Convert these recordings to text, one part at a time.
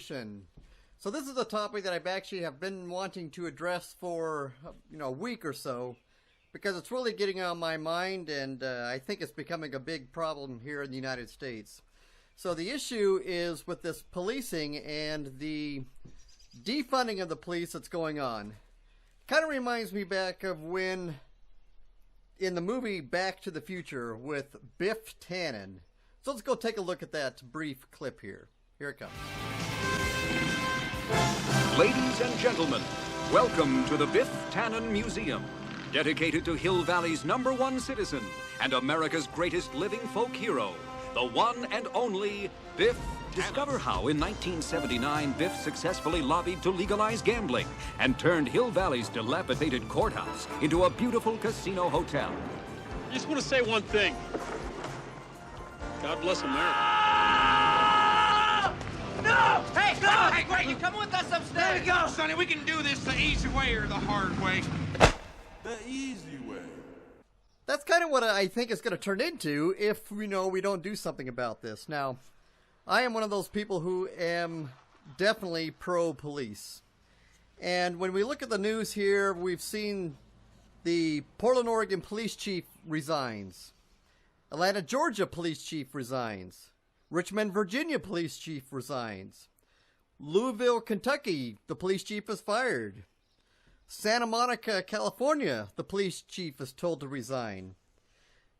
pollution. So this is a topic that I've actually have been wanting to address for a week or so, because it's really getting on my mind, and I think it's becoming a big problem here in the United States. So the issue is with this policing and the defunding of the police that's going on. Kind of reminds me back of when, in the movie Back to the Future with Biff Tannen. So let's go take a look at that brief clip here. Here it comes. Ladies and gentlemen, welcome to the Biff Tannen Museum, dedicated to Hill Valley's #1 citizen and America's greatest living folk hero, the one and only Biff Tannen. Discover how in 1979 Biff successfully lobbied to legalize gambling and turned Hill Valley's dilapidated courthouse into a beautiful casino hotel. I just want to say one thing. God bless America. No! Hey, no! Hey, great, you coming with us upstairs? There we go, Sonny. We can do this the easy way or the hard way. The easy way. That's kind of what I think it's going to turn into if, we don't do something about this. Now, I am one of those people who am definitely pro-police. And when we look at the news here, we've seen the Portland, Oregon police chief resigns. Atlanta, Georgia police chief resigns. Richmond, Virginia police chief resigns. Louisville, Kentucky, the police chief is fired. Santa Monica, California, the police chief is told to resign.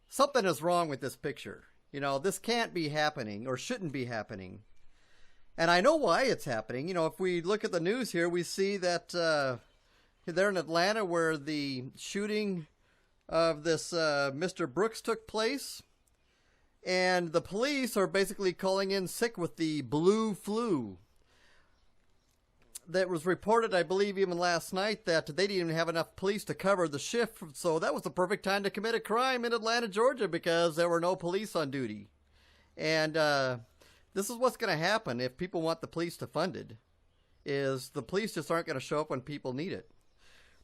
Something is wrong with this picture. This can't be happening or shouldn't be happening. And I know why it's happening. If we look at the news here, we see that there in Atlanta where the shooting of this Mr. Brooks took place, and the police are basically calling in sick with the blue flu. That was reported, I believe, even last night, that they didn't even have enough police to cover the shift. So that was the perfect time to commit a crime in Atlanta, Georgia, because there were no police on duty. And this is what's going to happen if people want the police defunded, is the police just aren't going to show up when people need it.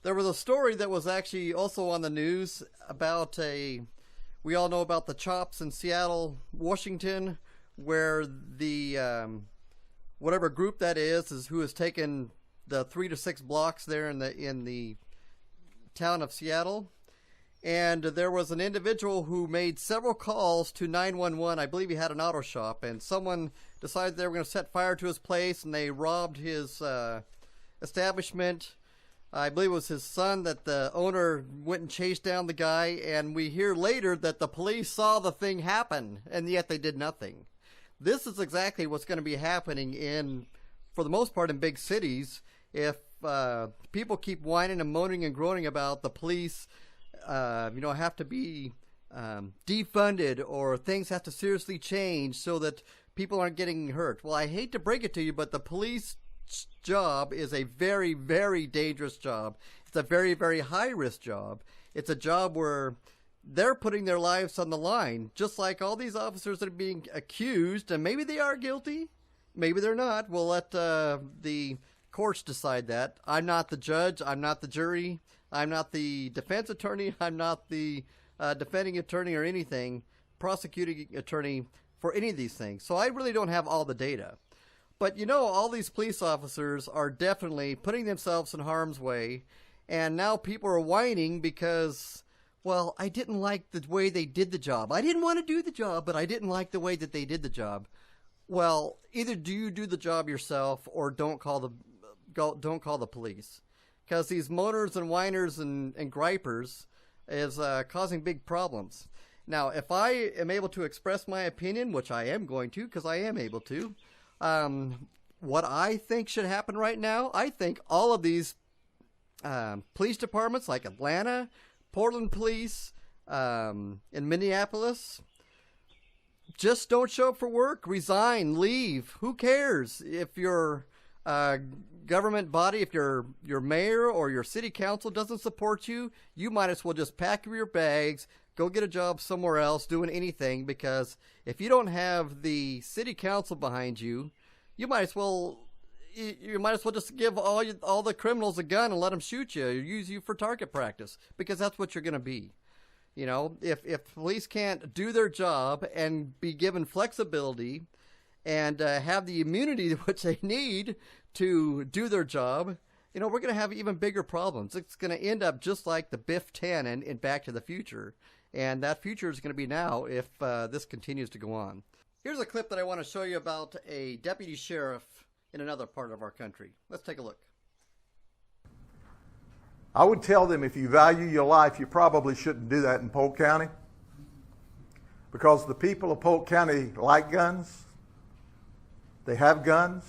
There was a story that was actually also on the news about we all know about the CHOPS in Seattle, Washington, where the whatever group that is who has taken the 3 to 6 blocks there in the town of Seattle. And there was an individual who made several calls to 911. I believe he had an auto shop, and someone decided they were going to set fire to his place, and they robbed his establishment. I believe it was his son that the owner went and chased down the guy, and we hear later that the police saw the thing happen, and yet they did nothing. This is exactly what's going to be happening for the most part, in big cities, if people keep whining and moaning and groaning about the police, have to be defunded, or things have to seriously change so that people aren't getting hurt. Well, I hate to break it to you, but the police job is a very, very dangerous job. It's a very, very high-risk job. It's a job where they're putting their lives on the line, just like all these officers that are being accused, and maybe they are guilty, maybe they're not. We'll let the courts decide that. I'm not the judge. I'm not the jury. I'm not the defense attorney. I'm not the defending attorney or anything, prosecuting attorney for any of these things. So I really don't have all the data. But all these police officers are definitely putting themselves in harm's way, and now people are whining because, well, I didn't like the way they did the job. I didn't want to do the job, but I didn't like the way that they did the job. Well, either do you do the job yourself, or don't call the police, because these moaners and whiners and gripers is causing big problems. Now, if I am able to express my opinion, which I am going to, because I am able to, what I think should happen right now, I think all of these police departments like Atlanta, Portland Police, in Minneapolis, just don't show up for work, resign, leave. Who cares if your government body, if your mayor or your city council doesn't support you? You might as well just pack your bags, go get a job somewhere else doing anything, because if you don't have the city council behind you, you might as well just give all the criminals a gun and let them shoot you or use you for target practice, because that's what you're going to be. If police can't do their job and be given flexibility and have the immunity which they need to do their job, we're going to have even bigger problems. It's going to end up just like the Biff Tannen in Back to the Future. And that future is going to be now if this continues to go on. Here's a clip that I want to show you about a deputy sheriff in another part of our country. Let's take a look. I would tell them, if you value your life, you probably shouldn't do that in Polk County, because the people of Polk County like guns. They have guns.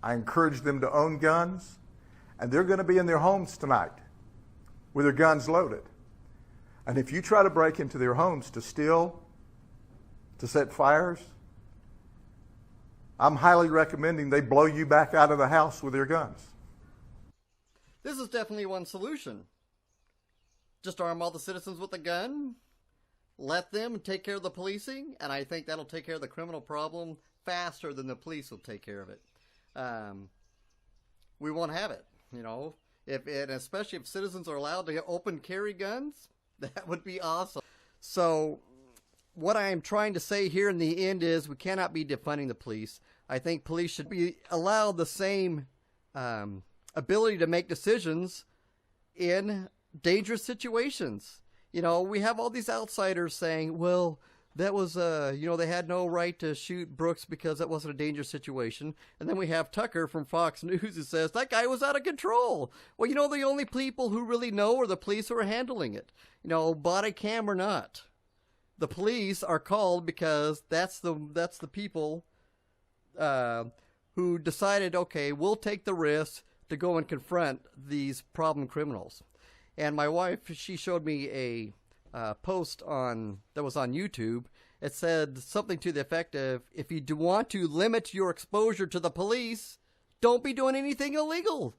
I encourage them to own guns, and they're going to be in their homes tonight with their guns loaded. And if you try to break into their homes to steal, to set fires, I'm highly recommending they blow you back out of the house with their guns. This is definitely one solution. Just arm all the citizens with a gun, let them take care of the policing, and I think that'll take care of the criminal problem faster than the police will take care of it. We won't have it, and especially if citizens are allowed to open carry guns, that would be awesome. So what I am trying to say here in the end is we cannot be defunding the police. I think police should be allowed the same ability to make decisions in dangerous situations. We have all these outsiders saying, well, that was, they had no right to shoot Brooks because that wasn't a dangerous situation. And then we have Tucker from Fox News who says that guy was out of control. Well, the only people who really know are the police who are handling it. Body cam or not. The police are called because that's the people who decided, okay, we'll take the risk to go and confront these problem criminals. And my wife, she showed me a post that was on YouTube. It said something to the effect of, if you do want to limit your exposure to the police, don't be doing anything illegal.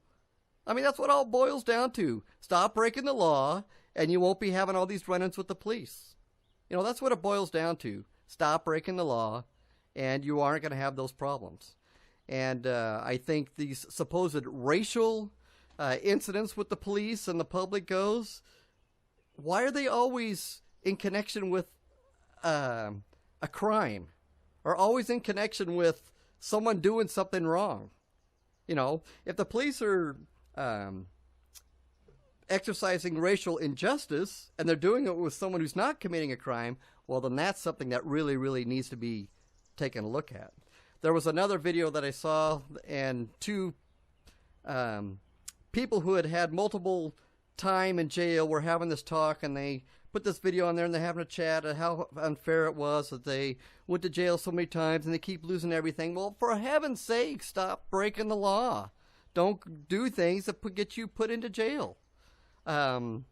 I mean, that's what it all boils down to. Stop breaking the law, and you won't be having all these run-ins with the police. That's what it boils down to. Stop breaking the law, and you aren't going to have those problems. And I think these supposed racial incidents with the police and the public goes, why are they always in connection with a crime, or always in connection with someone doing something wrong? If the police are exercising racial injustice and they're doing it with someone who's not committing a crime, well, then that's something that really, really needs to be taken a look at. There was another video that I saw, and two people who had multiple time in jail were having this talk, and they put this video on there, and they're having a chat of how unfair it was that they went to jail so many times and they keep losing everything. Well, for heaven's sake, stop breaking the law. Don't do things that get you put into jail. And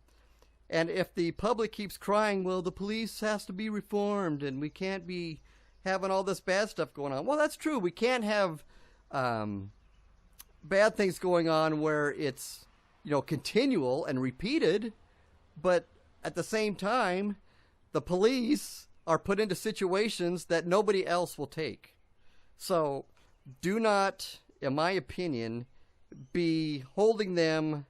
if the public keeps crying, well, the police has to be reformed and we can't be having all this bad stuff going on. Well, that's true. We can't have bad things going on where it's continual and repeated, but at the same time, the police are put into situations that nobody else will take. So do not, in my opinion, be holding them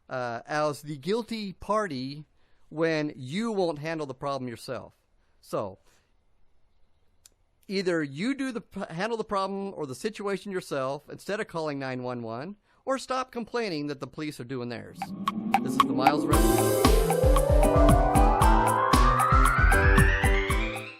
as the guilty party when you won't handle the problem yourself. So either you handle the problem or the situation yourself instead of calling 911, or stop complaining that the police are doing theirs. This is the Miles Resident.